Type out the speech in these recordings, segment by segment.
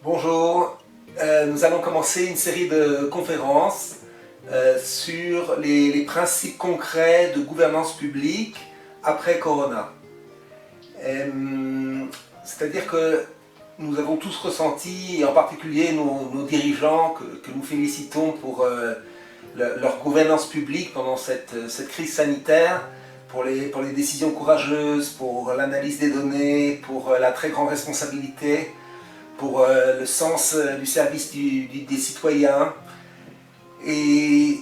Bonjour, nous allons commencer une série de conférences sur les principes concrets de gouvernance publique après Corona. C'est-à-dire que nous avons tous ressenti, et en particulier nos dirigeants que nous félicitons pour leur gouvernance publique pendant cette crise sanitaire, pour les décisions courageuses, pour l'analyse des données, pour la très grande responsabilité, pour le sens du service des citoyens. Et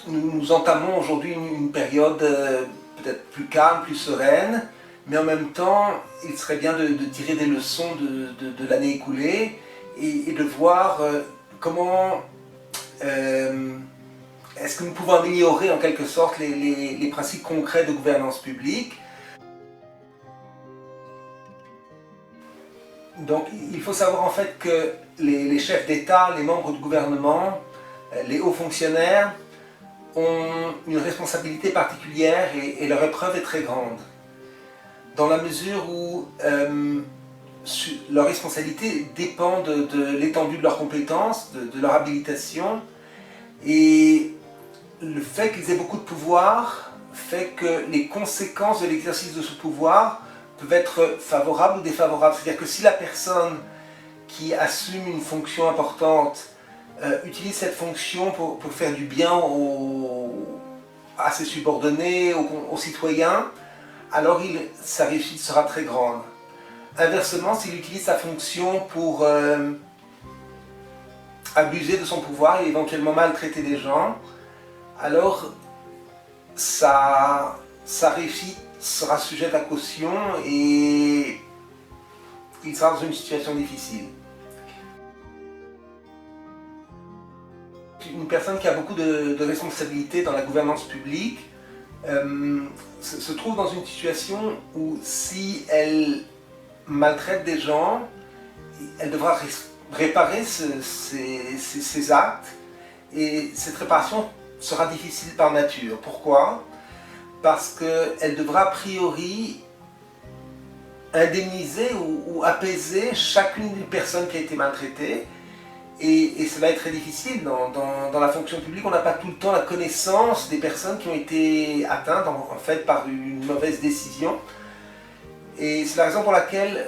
nous entamons aujourd'hui une période peut-être plus calme, plus sereine, mais en même temps, il serait bien de tirer des leçons de l'année écoulée et de voir comment est-ce que nous pouvons améliorer en quelque sorte les principes concrets de gouvernance publique. Donc il faut savoir en fait que les chefs d'État, les membres du gouvernement, les hauts fonctionnaires ont une responsabilité particulière et leur épreuve est très grande. Dans la mesure où leur responsabilité dépend de l'étendue de leurs compétences, de leur habilitation, et le fait qu'ils aient beaucoup de pouvoir fait que les conséquences de l'exercice de ce pouvoir peuvent être favorables ou défavorables. C'est-à-dire que si la personne qui assume une fonction importante utilise cette fonction pour faire du bien à ses subordonnés, aux citoyens, alors sa réussite sera très grande. Inversement, s'il utilise sa fonction pour abuser de son pouvoir et éventuellement maltraiter des gens, alors sa réussite sera sujette à caution et il sera dans une situation difficile. Une personne qui a beaucoup de responsabilités dans la gouvernance publique se trouve dans une situation où si elle maltraite des gens, elle devra réparer ses actes, et cette réparation sera difficile par nature. Pourquoi ? Parce qu'elle devra a priori indemniser ou apaiser chacune des personnes qui a été maltraitée, et cela est très difficile. Dans la fonction publique, on n'a pas tout le temps la connaissance des personnes qui ont été atteintes en fait par une mauvaise décision, et c'est la raison pour laquelle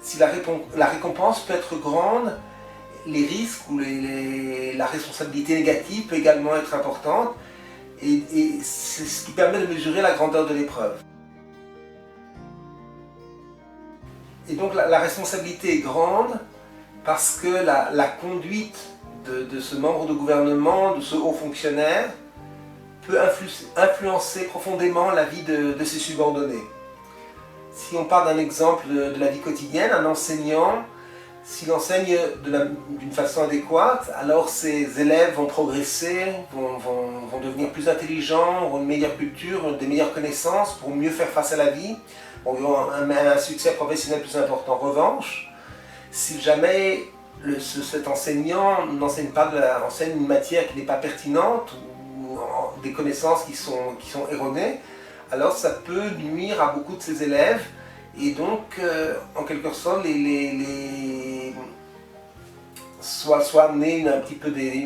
si la récompense peut être grande, les risques ou la responsabilité négative peut également être importante, et c'est ce qui permet de mesurer la grandeur de l'épreuve. Et donc la responsabilité est grande parce que la conduite de ce membre de gouvernement, de ce haut fonctionnaire, peut influencer profondément la vie de ses subordonnés. Si on parle d'un exemple de la vie quotidienne, un enseignant, s'il enseigne d'une façon adéquate, alors ses élèves vont progresser, vont devenir plus intelligents, auront une meilleure culture, des meilleures connaissances pour mieux faire face à la vie, auront un succès professionnel plus important. En revanche, si jamais cet enseignant n'enseigne pas enseigne une matière qui n'est pas pertinente ou des connaissances qui sont erronées, alors ça peut nuire à beaucoup de ses élèves, et donc en quelque sorte soit amener un petit peu des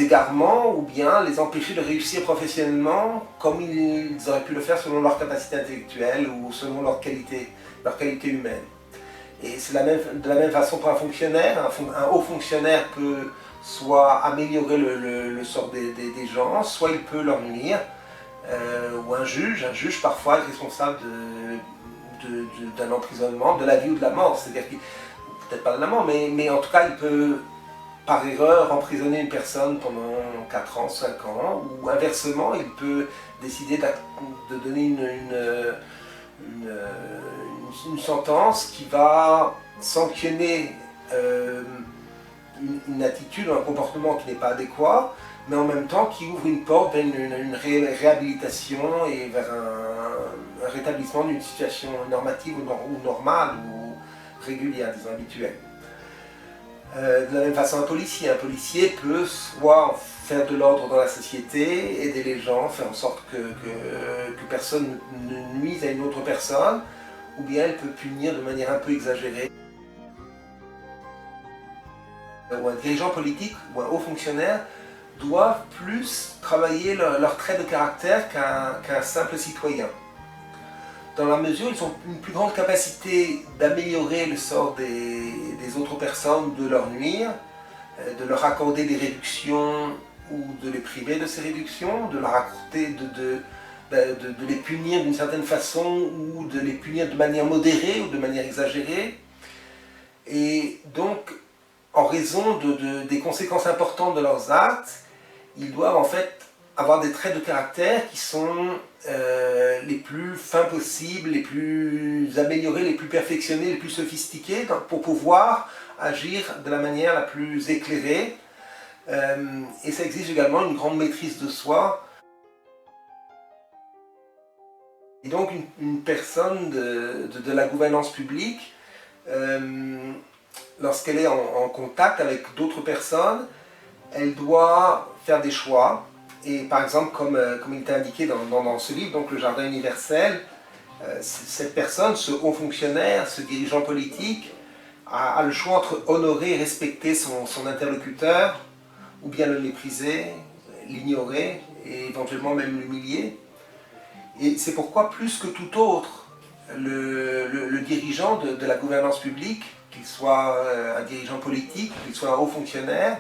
égarements, ou bien les empêcher de réussir professionnellement comme ils auraient pu le faire selon leur capacité intellectuelle ou selon leur qualité humaine. Et c'est de la même façon pour un fonctionnaire. Un haut fonctionnaire peut soit améliorer le sort des gens, soit il peut leur nuire. Ou un juge parfois est responsable d'un emprisonnement, de la vie ou de la mort. C'est-à-dire peut-être pas de la mort, mais en tout cas il peut par erreur emprisonner une personne pendant 4 ans, 5 ans, ou inversement il peut décider de donner une sentence qui va sanctionner une attitude ou un comportement qui n'est pas adéquat, mais en même temps qui ouvre une porte vers une réhabilitation et vers un rétablissement d'une situation normative ou normale ou régulière, disons habituelle. De la même façon, un policier peut soit faire de l'ordre dans la société, aider les gens, faire en sorte que personne ne nuise à une autre personne, ou bien elle peut punir de manière un peu exagérée. Ou un dirigeant politique ou un haut fonctionnaire doivent plus travailler leur trait de caractère qu'un simple citoyen. Dans la mesure où ils ont une plus grande capacité d'améliorer le sort des autres personnes, de leur nuire, de leur accorder des réductions ou de les priver de ces réductions, de leur accorder, de les punir d'une certaine façon ou de les punir de manière modérée ou de manière exagérée. Et donc, en raison des conséquences importantes de leurs actes, ils doivent en fait avoir des traits de caractère qui sont les plus fins possibles, les plus améliorés, les plus perfectionnés, les plus sophistiqués, pour pouvoir agir de la manière la plus éclairée. Et ça exige également une grande maîtrise de soi. Et donc une personne de la gouvernance publique, lorsqu'elle est en contact avec d'autres personnes, elle doit faire des choix. Et par exemple, comme il est indiqué dans ce livre, donc le Jardin universel, cette personne, ce haut fonctionnaire, ce dirigeant politique, a le choix entre honorer et respecter son interlocuteur, ou bien le mépriser, l'ignorer, et éventuellement même l'humilier. Et c'est pourquoi, plus que tout autre, le dirigeant de la gouvernance publique, qu'il soit un dirigeant politique, qu'il soit un haut fonctionnaire,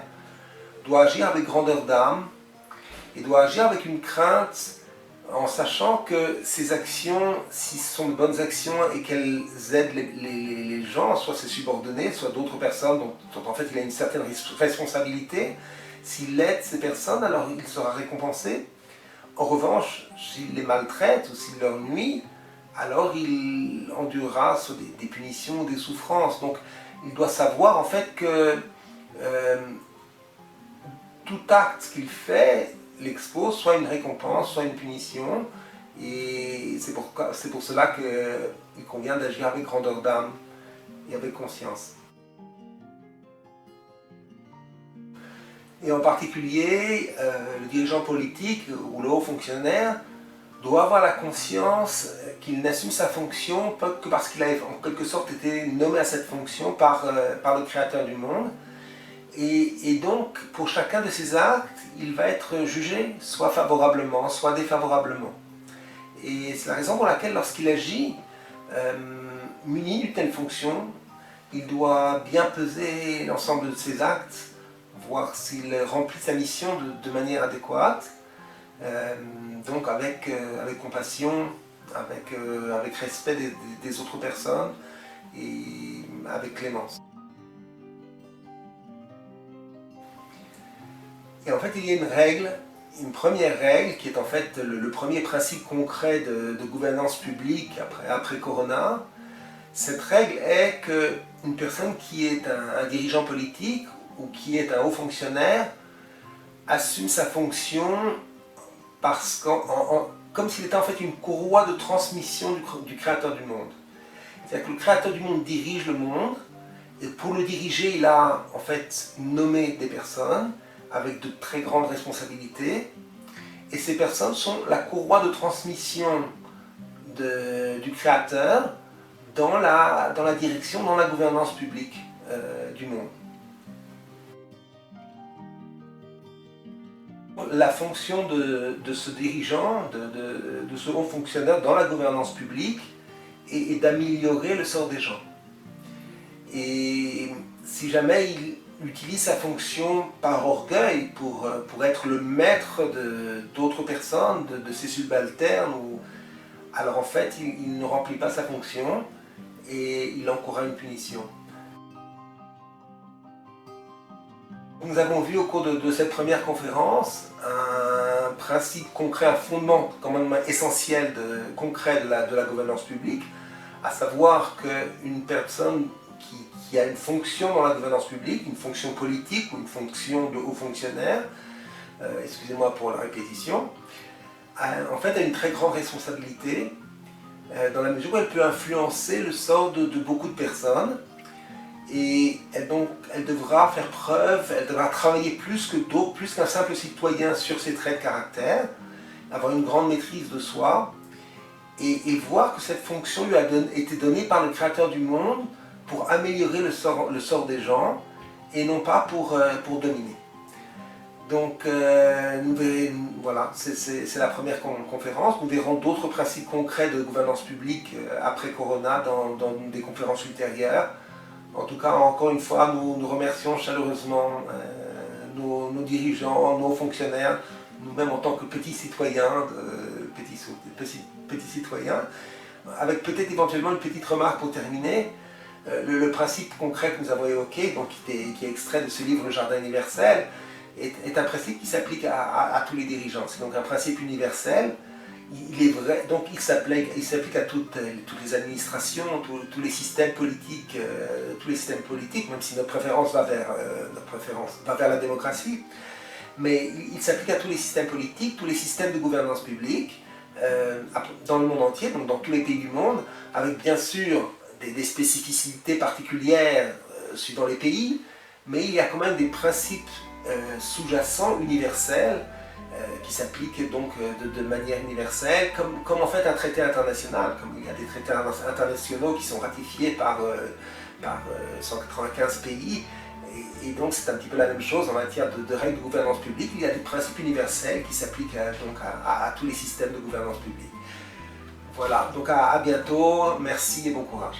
doit agir avec grandeur d'âme et doit agir avec une crainte en sachant que ses actions, si ce sont de bonnes actions et qu'elles aident les gens, soit ses subordonnés, soit d'autres personnes dont en fait il a une certaine responsabilité, s'il aide ces personnes, alors il sera récompensé. En revanche, s'il les maltraite ou s'il leur nuit, alors il endurera soit des punitions, des souffrances. Donc il doit savoir en fait que tout acte qu'il fait l'expose soit une récompense, soit une punition. Et c'est pour cela qu'il convient d'agir avec grandeur d'âme et avec conscience. Et en particulier, le dirigeant politique ou le haut fonctionnaire doit avoir la conscience qu'il n'assume sa fonction que parce qu'il a en quelque sorte été nommé à cette fonction par le Créateur du monde. Et donc, pour chacun de ses actes, il va être jugé, soit favorablement, soit défavorablement. Et c'est la raison pour laquelle, lorsqu'il agit, muni d'une telle fonction, il doit bien peser l'ensemble de ses actes, voir s'il remplit sa mission de manière adéquate, donc avec compassion, avec respect des autres personnes et avec clémence. Et en fait, il y a une règle, une première règle qui est en fait le premier principe concret de gouvernance publique après Corona. Cette règle est qu'une personne qui est un dirigeant politique ou qui est un haut fonctionnaire assume sa fonction parce comme s'il était en fait une courroie de transmission du Créateur du monde. C'est-à-dire que le Créateur du monde dirige le monde, et pour le diriger, il a en fait nommé des personnes avec de très grandes responsabilités, et ces personnes sont la courroie de transmission du Créateur dans la direction, dans la gouvernance publique du monde. La fonction de ce dirigeant, de ce haut fonctionnaire dans la gouvernance publique est d'améliorer le sort des gens. Et si jamais il utilise sa fonction par orgueil pour être le maître d'autres personnes, de ses subalternes, alors en fait il ne remplit pas sa fonction et il encourra une punition. Nous avons vu au cours de cette première conférence un principe concret, un fondement quand même essentiel, concret de la gouvernance publique, à savoir qu'une personne qui a une fonction dans la gouvernance publique, une fonction politique ou une fonction de haut fonctionnaire, excusez-moi pour la répétition, en fait a une très grande responsabilité dans la mesure où elle peut influencer le sort de beaucoup de personnes. Et elle devra faire preuve, elle devra travailler plus qu'un simple citoyen sur ses traits de caractère, avoir une grande maîtrise de soi, et voir que cette fonction lui a été donnée par le Créateur du monde pour améliorer le sort des gens et non pas pour dominer. Donc, voilà, c'est la première conférence. Nous verrons d'autres principes concrets de gouvernance publique après Corona dans des conférences ultérieures. En tout cas, encore une fois, nous remercions chaleureusement nos dirigeants, nos fonctionnaires, nous-mêmes en tant que petits citoyens, avec peut-être éventuellement une petite remarque pour terminer. Le principe concret que nous avons évoqué, donc qui est extrait de ce livre Le Jardin universel, est un principe qui s'applique à tous les dirigeants. C'est donc un principe universel. Il est vrai, donc il s'applique à toutes les administrations, tous les systèmes politiques, même si notre préférence va vers la démocratie. Mais il s'applique à tous les systèmes politiques, tous les systèmes de gouvernance publique, dans le monde entier, donc dans tous les pays du monde, avec bien sûr des spécificités particulières suivant les pays, mais il y a quand même des principes sous-jacents, universels, qui s'appliquent donc de manière universelle, comme en fait un traité international, comme il y a des traités internationaux qui sont ratifiés par 195 pays, et donc c'est un petit peu la même chose en matière de règles de gouvernance publique. Il y a des principes universels qui s'appliquent donc à tous les systèmes de gouvernance publique. Voilà, donc à bientôt, merci et bon courage.